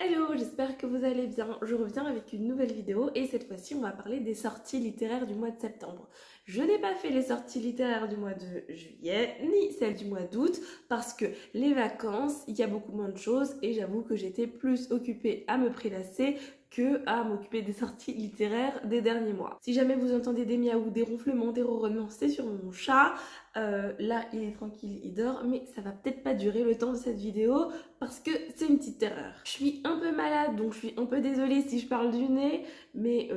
Hello, j'espère que vous allez bien. Je reviens avec une nouvelle vidéo et cette fois-ci on va parler des sorties littéraires du mois de septembre. Je n'ai pas fait les sorties littéraires du mois de juillet ni celles du mois d'août parce que les vacances, il y a beaucoup moins de choses et j'avoue que j'étais plus occupée à me prélasser que à m'occuper des sorties littéraires des derniers mois. Si jamais vous entendez des miaou, des ronflements, des ronronnements, c'est sur mon chat. Là, il est tranquille, il dort, mais ça va peut-être pas durer le temps de cette vidéo parce que c'est une petite terreur. Je suis un peu malade, donc je suis un peu désolée si je parle du nez, mais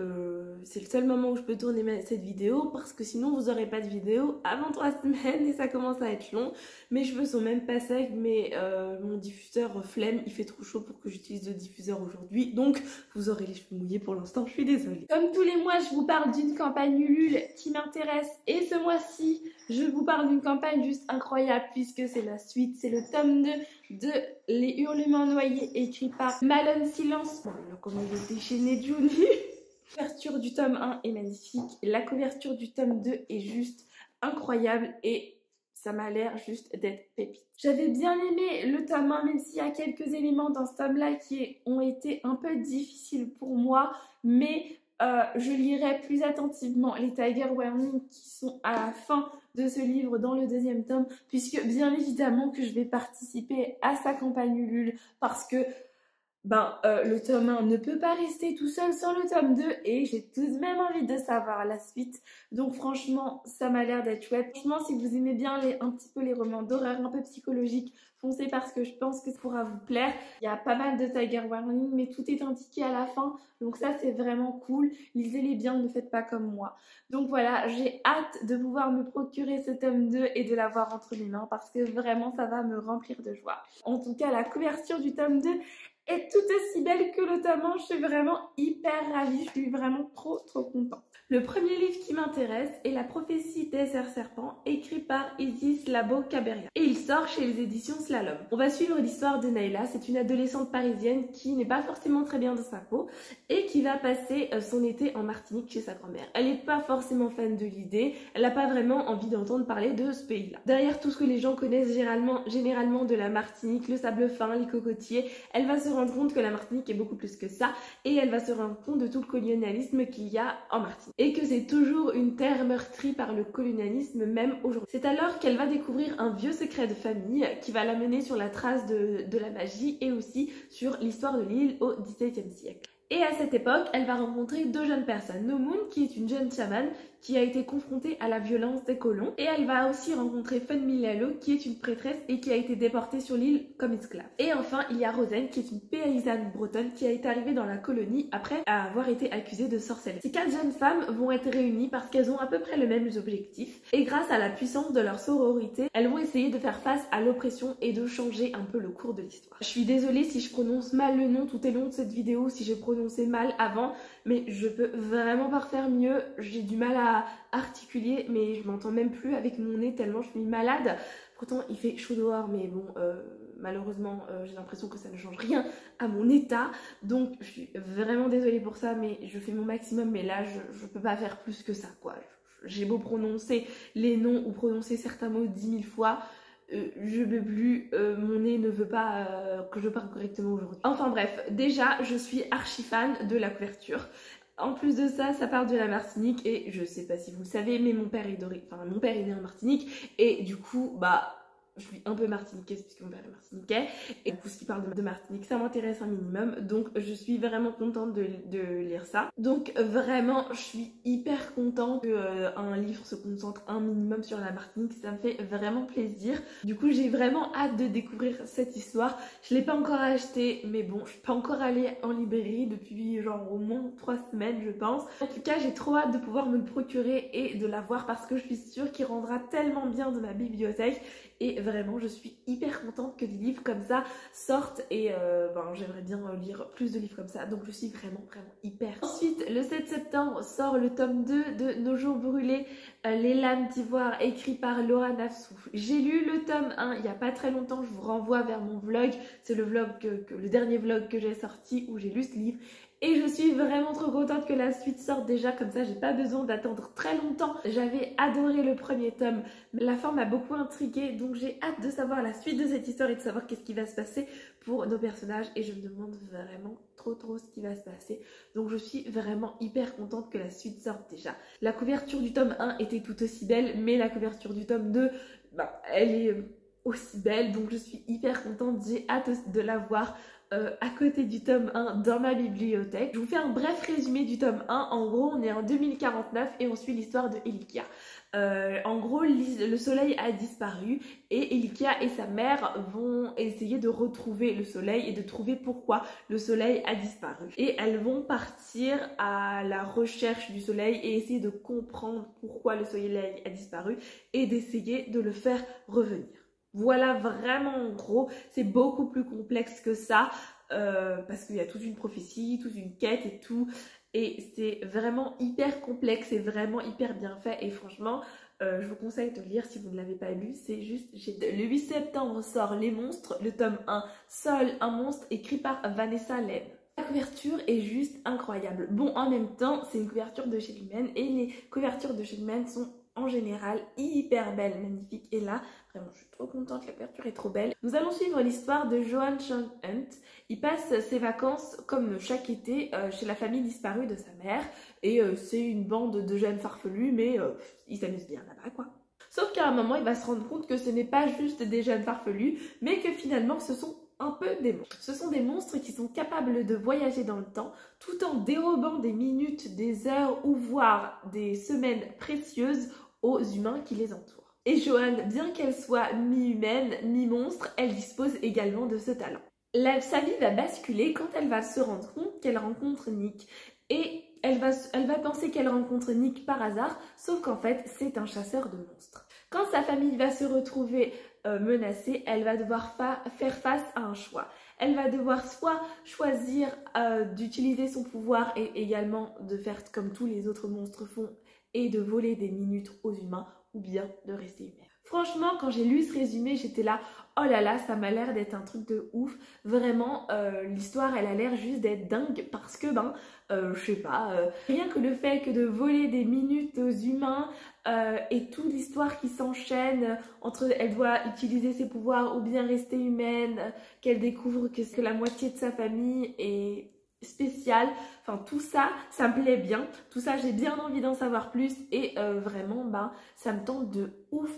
c'est le seul moment où je peux tourner cette vidéo parce que sinon vous aurez pas de vidéo avant 3 semaines et ça commence à être long. Mes cheveux sont même pas secs, mais mon diffuseur flemme, il fait trop chaud pour que j'utilise le diffuseur aujourd'hui, donc vous aurez les cheveux mouillés pour l'instant, je suis désolée. Comme tous les mois, je vous parle d'une campagne Ulule qui m'intéresse et ce mois-ci, je vous parle d'une campagne juste incroyable puisque c'est la suite, c'est le tome 2 de Les Hurlements Noyés écrit par Malone Silence. Bon, là, comme il est déchaîné Juni. La couverture du tome 1 est magnifique, la couverture du tome 2 est juste incroyable et ça m'a l'air juste d'être pépite. J'avais bien aimé le tome 1, même s'il y a quelques éléments dans ce tome-là qui ont été un peu difficiles pour moi, mais je lirai plus attentivement les Tiger Warnings qui sont à la fin de ce livre dans le deuxième tome, puisque bien évidemment que je vais participer à sa campagne Ulule, parce que le tome 1 ne peut pas rester tout seul sans le tome 2 et j'ai tout de même envie de savoir la suite. Donc franchement, ça m'a l'air d'être chouette. Franchement, si vous aimez bien un petit peu les romans d'horreur un peu psychologiques, foncez parce que je pense que ça pourra vous plaire. Il y a pas mal de Tiger Warning, mais tout est indiqué à la fin. Donc ça, c'est vraiment cool. Lisez-les bien, ne faites pas comme moi. Donc voilà, j'ai hâte de pouvoir me procurer ce tome 2 et de l'avoir entre mes mains parce que vraiment, ça va me remplir de joie. En tout cas, la couverture du tome 2 est tout aussi belle que le tome 1, je suis vraiment hyper ravie, je suis vraiment trop contente. Le premier livre qui m'intéresse est La prophétie des serpents, écrit par Isis Labo-Caberia. Et il sort chez les éditions Slalom. On va suivre l'histoire de Naïla, c'est une adolescente parisienne qui n'est pas forcément très bien dans sa peau et qui va passer son été en Martinique chez sa grand-mère. Elle n'est pas forcément fan de l'idée, elle n'a pas vraiment envie d'entendre parler de ce pays-là. Derrière tout ce que les gens connaissent généralement de la Martinique, le sable fin, les cocotiers, elle va se rendre compte que la Martinique est beaucoup plus que ça et elle va se rendre compte de tout le colonialisme qu'il y a en Martinique et que c'est toujours une terre meurtrie par le colonialisme même aujourd'hui. C'est alors qu'elle va découvrir un vieux secret de famille qui va l'amener sur la trace de la magie et aussi sur l'histoire de l'île au XVIIe siècle. Et à cette époque, elle va rencontrer deux jeunes personnes. Nomoun, qui est une jeune chamane qui a été confrontée à la violence des colons. Et elle va aussi rencontrer Funmilalo, qui est une prêtresse et qui a été déportée sur l'île comme esclave. Et enfin, il y a Rosen, qui est une paysanne bretonne qui a été arrivée dans la colonie après avoir été accusée de sorcellerie. Ces 4 jeunes femmes vont être réunies parce qu'elles ont à peu près le même objectif. Et grâce à la puissance de leur sororité, elles vont essayer de faire face à l'oppression et de changer un peu le cours de l'histoire. Je suis désolée si je prononce mal le nom tout au long de cette vidéo, si j'ai prononcé mal avant, mais je peux vraiment pas refaire mieux. J'ai du mal à articuler, mais je m'entends même plus avec mon nez tellement je suis malade. Pourtant il fait chaud dehors, mais bon, malheureusement j'ai l'impression que ça ne change rien à mon état, donc je suis vraiment désolée pour ça, mais je fais mon maximum, mais là je peux pas faire plus que ça quoi. J'ai beau prononcer les noms ou prononcer certains mots 10 000 fois, je peux plus, mon nez ne veut pas que je parle correctement aujourd'hui. Enfin bref, déjà je suis archi fan de la couverture. En plus de ça, ça parle de la Martinique et je sais pas si vous le savez, mais mon père est né en Martinique et du coup, je suis un peu martiniquaise puisque mon père est martiniquais et du coup ce qui parle de Martinique ça m'intéresse un minimum, donc je suis vraiment contente de lire ça. Donc vraiment je suis hyper contente qu'un livre se concentre un minimum sur la Martinique, ça me fait vraiment plaisir. Du coup j'ai vraiment hâte de découvrir cette histoire. Je l'ai pas encore acheté, mais bon je suis pas encore allée en librairie depuis genre au moins 3 semaines je pense. En tout cas j'ai trop hâte de pouvoir me le procurer et de l'avoir parce que je suis sûre qu'il rendra tellement bien de ma bibliothèque. Et vraiment je suis hyper contente que des livres comme ça sortent et j'aimerais bien lire plus de livres comme ça, donc je suis vraiment hyper. Ensuite le 7 septembre sort le tome 2 de Nos jours brûlés, Les lames d'ivoire, écrit par Laura Nafsou. J'ai lu le tome 1 il n'y a pas très longtemps, je vous renvoie vers mon vlog, c'est le dernier vlog que j'ai sorti où j'ai lu ce livre. Et je suis vraiment trop contente que la suite sorte déjà, comme ça j'ai pas besoin d'attendre très longtemps. J'avais adoré le premier tome, mais la fin m'a beaucoup intriguée, donc j'ai hâte de savoir la suite de cette histoire et de savoir qu'est-ce qui va se passer pour nos personnages et je me demande vraiment trop ce qui va se passer. Donc je suis vraiment hyper contente que la suite sorte déjà. La couverture du tome 1 était tout aussi belle, mais la couverture du tome 2, elle est aussi belle, donc je suis hyper contente. J'ai hâte de la voir à côté du tome 1 dans ma bibliothèque. Je vous fais un bref résumé du tome 1. En gros, on est en 2049 et on suit l'histoire de Elikia. En gros, le soleil a disparu et Elikia et sa mère vont essayer de retrouver le soleil et de trouver pourquoi le soleil a disparu. Et elles vont partir à la recherche du soleil et essayer de comprendre pourquoi le soleil a disparu et d'essayer de le faire revenir. Voilà vraiment en gros, c'est beaucoup plus complexe que ça parce qu'il y a toute une prophétie, toute une quête et tout. Et c'est vraiment hyper complexe, c'est vraiment hyper bien fait et franchement, je vous conseille de lire si vous ne l'avez pas lu. C'est juste, le 8 septembre sort Les Monstres, le tome 1, Seul un monstre, écrit par Vanessa Len. La couverture est juste incroyable. Bon, en même temps, c'est une couverture de chez Lumens et les couvertures de chez Lumens sont en général hyper belles, magnifiques. Et là, vraiment, je suis trop contente, la couverture est trop belle. Nous allons suivre l'histoire de Johan Chang-Hunt. Il passe ses vacances, comme chaque été, chez la famille disparue de sa mère. Et c'est une bande de jeunes farfelus, mais ils s'amusent bien là-bas, quoi. Sauf qu'à un moment, il va se rendre compte que ce n'est pas juste des jeunes farfelus, mais que finalement, ce sont un peu des monstres. Ce sont des monstres qui sont capables de voyager dans le temps tout en dérobant des minutes, des heures ou voire des semaines précieuses aux humains qui les entourent. Et Johan, bien qu'elle soit mi-humaine, mi-monstre, elle dispose également de ce talent. Sa vie va basculer quand elle va se rendre compte qu'elle rencontre Nick. Et elle va penser qu'elle rencontre Nick par hasard, sauf qu'en fait, c'est un chasseur de monstres. Quand sa famille va se retrouver menacée, elle va devoir faire face à un choix. Elle va devoir soit choisir d'utiliser son pouvoir et également de faire comme tous les autres monstres font et de voler des minutes aux humains ou bien de rester humaine. Franchement, quand j'ai lu ce résumé, j'étais là, oh là là, ça m'a l'air d'être un truc de ouf. Vraiment, l'histoire, elle a l'air juste d'être dingue parce que, je sais pas, rien que le fait que de voler des minutes aux humains et toute l'histoire qui s'enchaîne entre elle doit utiliser ses pouvoirs ou bien rester humaine, qu'elle découvre que la moitié de sa famille est spécial, enfin tout ça, ça me plaît bien, tout ça j'ai bien envie d'en savoir plus et vraiment ça me tente de ouf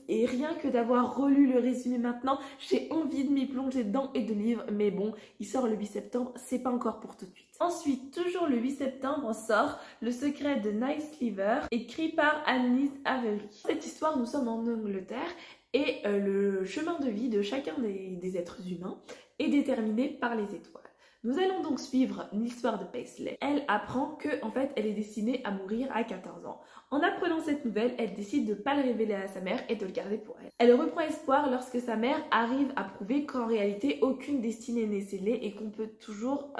et rien que d'avoir relu le résumé maintenant, j'ai envie de m'y plonger dedans et de lire, mais bon, il sort le 8 septembre, c'est pas encore pour tout de suite. Ensuite, toujours le 8 septembre sort Le secret de Nice Cleaver, écrit par Annelise Avery. Cette histoire, nous sommes en Angleterre et le chemin de vie de chacun des êtres humains est déterminé par les étoiles. Nous allons donc suivre l'histoire de Paisley. Elle apprend que, en fait, elle est destinée à mourir à 14 ans. En apprenant cette nouvelle, elle décide de ne pas le révéler à sa mère et de le garder pour elle. Elle reprend espoir lorsque sa mère arrive à prouver qu'en réalité, aucune destinée n'est scellée et qu'on peut toujours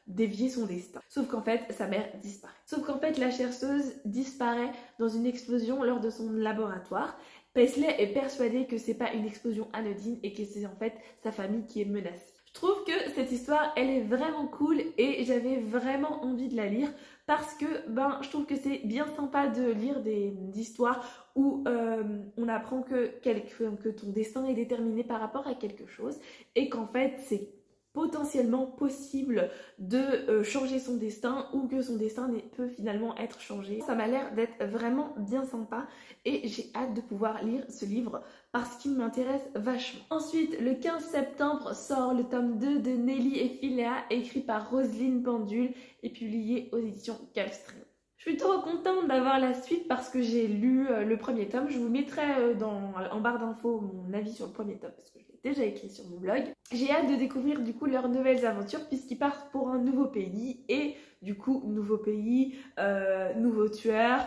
dévier son destin. Sauf qu'en fait, sa mère disparaît. Sauf qu'en fait, la chercheuse disparaît dans une explosion lors de son laboratoire. Paisley est persuadée que c'est pas une explosion anodine et que c'est en fait sa famille qui est menacée. Je trouve que cette histoire, elle est vraiment cool et j'avais vraiment envie de la lire parce que je trouve que c'est bien sympa de lire des histoires où on apprend que ton destin est déterminé par rapport à quelque chose et qu'en fait c'est potentiellement possible de changer son destin ou que son destin peut finalement être changé. Ça m'a l'air d'être vraiment bien sympa et j'ai hâte de pouvoir lire ce livre parce qu'il m'intéresse vachement. Ensuite, le 15 septembre sort le tome 2 de Nelly et Philéa, écrit par Roselyne Pendule et publié aux éditions Gulfstream. Je suis trop contente d'avoir la suite parce que j'ai lu le premier tome. Je vous mettrai en barre d'infos mon avis sur le premier tome parce que je l'ai déjà écrit sur mon blog. J'ai hâte de découvrir du coup leurs nouvelles aventures puisqu'ils partent pour un nouveau pays et du coup nouveau pays, nouveau tueur,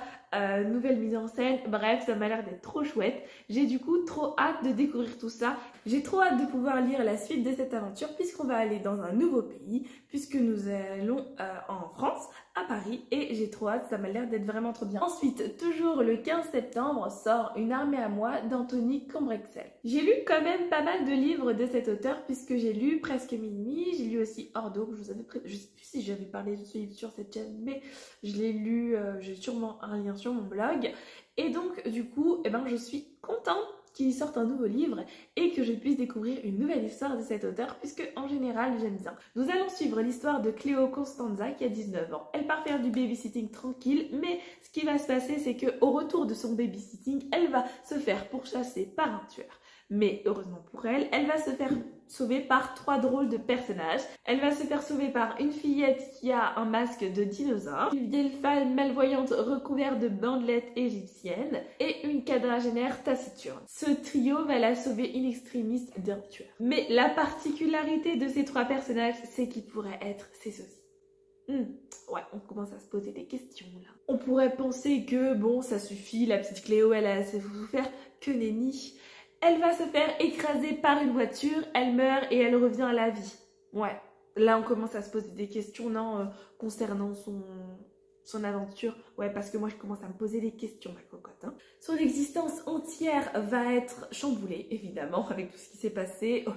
nouvelle mise en scène, bref ça m'a l'air d'être trop chouette. J'ai du coup trop hâte de découvrir tout ça. J'ai trop hâte de pouvoir lire la suite de cette aventure puisqu'on va aller dans un nouveau pays, puisque nous allons en France, à Paris, et j'ai trop hâte, ça m'a l'air d'être vraiment trop bien. Ensuite, toujours le 15 septembre sort Une armée à moi d'Anthony Combrexel. J'ai lu quand même pas mal de livres de cet auteur puisque j'ai lu Presque minuit, j'ai lu aussi Ordo, je sais plus si j'avais parlé de ce livre sur cette chaîne, mais je l'ai lu, j'ai sûrement un lien sur mon blog. Et donc du coup, je suis contente qu'il sorte un nouveau livre et que je puisse découvrir une nouvelle histoire de cet auteur puisque en général j'aime bien. Nous allons suivre l'histoire de Cléo Constanza qui a 19 ans. Elle part faire du babysitting tranquille, mais ce qui va se passer c'est qu'au retour de son babysitting, elle va se faire pourchasser par un tueur. Mais heureusement pour elle, elle va se faire sauver par 3 drôles de personnages. Elle va se faire sauver par une fillette qui a un masque de dinosaure, une vieille femme malvoyante recouverte de bandelettes égyptiennes et une quadragénaire taciturne. Ce trio va la sauver in extremis d'un tueur. Mais la particularité de ces 3 personnages, c'est qu'ils pourraient être ses socis. Ouais, on commence à se poser des questions là. On pourrait penser que bon, ça suffit, la petite Cléo, elle a assez souffert, que nenni. Elle va se faire écraser par une voiture, elle meurt et elle revient à la vie. Ouais, là on commence à se poser des questions, non, concernant son aventure. Ouais, parce que moi je commence à me poser des questions, ma cocotte. Hein. Son existence entière va être chamboulée, évidemment, avec tout ce qui s'est passé. Oh,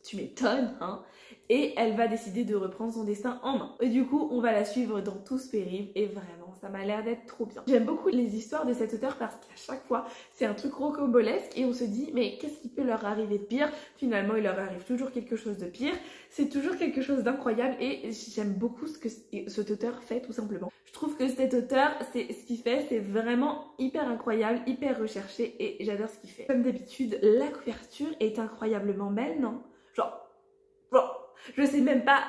tu m'étonnes, hein. Et elle va décider de reprendre son destin en main. Et du coup, on va la suivre dans tout ce périple et vraiment, ça m'a l'air d'être trop bien. J'aime beaucoup les histoires de cet auteur parce qu'à chaque fois, c'est un truc rocambolesque et on se dit, mais qu'est-ce qui peut leur arriver de pire? Finalement, il leur arrive toujours quelque chose de pire. C'est toujours quelque chose d'incroyable et j'aime beaucoup ce que cet auteur fait tout simplement. Je trouve que cet auteur, ce qu'il fait, c'est vraiment hyper incroyable, hyper recherché et j'adore ce qu'il fait. Comme d'habitude, la couverture est incroyablement belle, non? Genre, je sais même pas,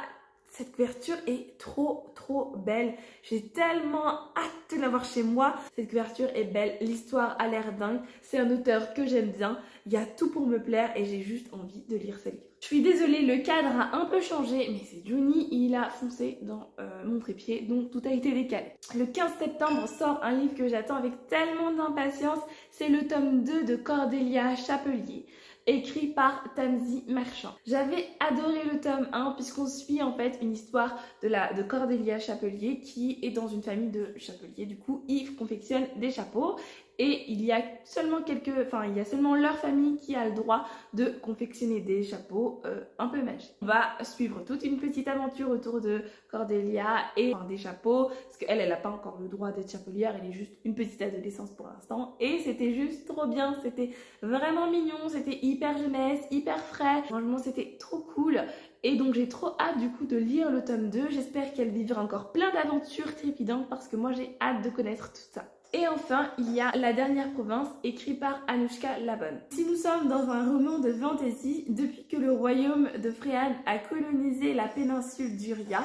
cette couverture est trop belle. J'ai tellement hâte de l'avoir chez moi. Cette couverture est belle, l'histoire a l'air dingue. C'est un auteur que j'aime bien. Il y a tout pour me plaire et j'ai juste envie de lire ce livre. Je suis désolée, le cadre a un peu changé, mais c'est Juni, il a foncé dans mon trépied, donc tout a été décalé. Le 15 septembre sort un livre que j'attends avec tellement d'impatience. C'est le tome 2 de Cordélia Chapelier, écrit par Tamsy Marchand. J'avais adoré le tome 1 puisqu'on suit en fait une histoire de Cordélia Chapelier qui est dans une famille de chapeliers. Du coup, ils confectionnent des chapeaux et il y a seulement leur famille qui a le droit de confectionner des chapeaux un peu magiques. On va suivre toute une petite aventure autour de Cordélia et des chapeaux parce qu'elle, elle n'a pas encore le droit d'être chapelière, elle est juste une petite adolescence pour l'instant et c'était juste trop bien, c'était vraiment mignon, c'était hyper jeunesse, hyper frais, franchement c'était trop cool. Et donc j'ai trop hâte du coup de lire le tome 2, j'espère qu'elle vivra encore plein d'aventures trépidantes parce que moi j'ai hâte de connaître tout ça. Et enfin, il y a La Dernière Province, écrit par Anouchka Labonne. Si nous sommes dans un roman de fantasy, depuis que le royaume de Fréane a colonisé la péninsule d'Uria,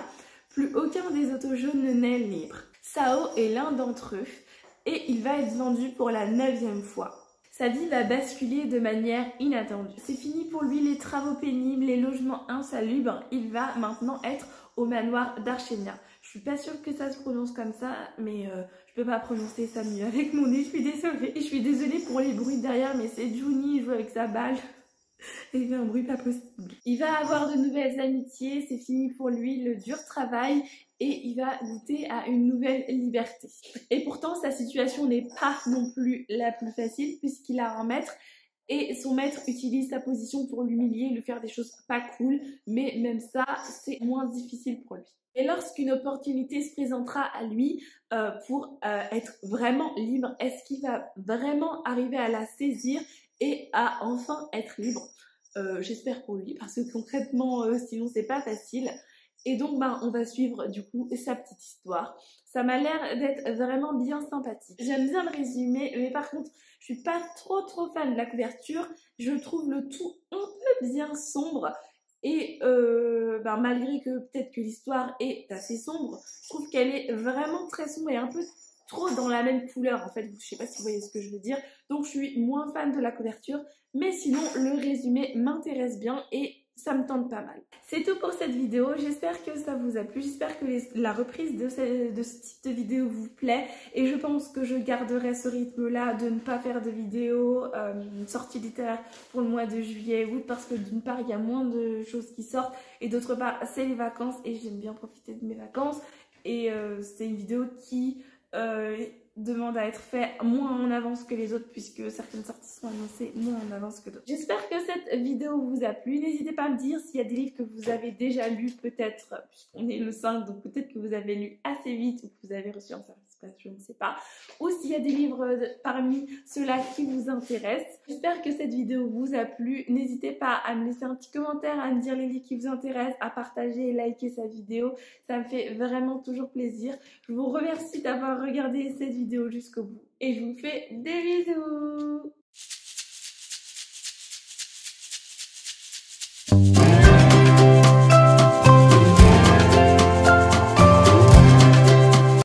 plus aucun des autojaunes n'est libre. Sao est l'un d'entre eux et il va être vendu pour la 9e fois. Sa vie va basculer de manière inattendue. C'est fini pour lui les travaux pénibles, les logements insalubres. Il va maintenant être au manoir d'Archenia. Je suis pas sûre que ça se prononce comme ça, mais je peux pas prononcer ça mieux avec mon nez, je suis désolée. Et je suis désolée pour les bruits derrière, mais c'est Juni, il joue avec sa balle. Et il fait un bruit pas possible. Il va avoir de nouvelles amitiés, c'est fini pour lui le dur travail et il va goûter à une nouvelle liberté. Et pourtant, sa situation n'est pas non plus la plus facile puisqu'il a un maître et son maître utilise sa position pour l'humilier, lui faire des choses pas cool, mais même ça, c'est moins difficile pour lui. Et lorsqu'une opportunité se présentera à lui pour être vraiment libre, est-ce qu'il va vraiment arriver à la saisir et à enfin être libre? J'espère pour lui parce que concrètement, sinon c'est pas facile. Et donc, on va suivre du coup sa petite histoire. Ça m'a l'air d'être vraiment bien sympathique. J'aime bien le résumé, mais par contre, je suis pas trop fan de la couverture. Je trouve le tout un peu bien sombre. Et malgré que peut-être que l'histoire est assez sombre, je trouve qu'elle est vraiment très sombre et un peu trop dans la même couleur en fait. Je sais pas si vous voyez ce que je veux dire. Donc, je suis moins fan de la couverture. Mais sinon, le résumé m'intéresse bien et ça me tente pas mal. C'est tout pour cette vidéo, j'espère que ça vous a plu, j'espère que la reprise de ce type de vidéo vous plaît et je pense que je garderai ce rythme là de ne pas faire de vidéos sorties littéraires pour le mois de juillet août parce que d'une part il y a moins de choses qui sortent et d'autre part c'est les vacances et j'aime bien profiter de mes vacances et c'est une vidéo qui demande à être fait moins en avance que les autres puisque certaines sorties sont annoncées moins en avance que d'autres. J'espère que cette vidéo vous a plu. N'hésitez pas à me dire s'il y a des livres que vous avez déjà lus peut-être, puisqu'on est le 5, donc peut-être que vous avez lu assez vite ou que vous avez reçu en service passe, je ne sais pas. Ou s'il y a des livres parmi ceux-là qui vous intéressent. J'espère que cette vidéo vous a plu. N'hésitez pas à me laisser un petit commentaire, à me dire les livres qui vous intéressent, à partager et liker cette vidéo. Ça me fait vraiment toujours plaisir. Je vous remercie d'avoir regardé cette vidéo jusqu'au bout et je vous fais des bisous.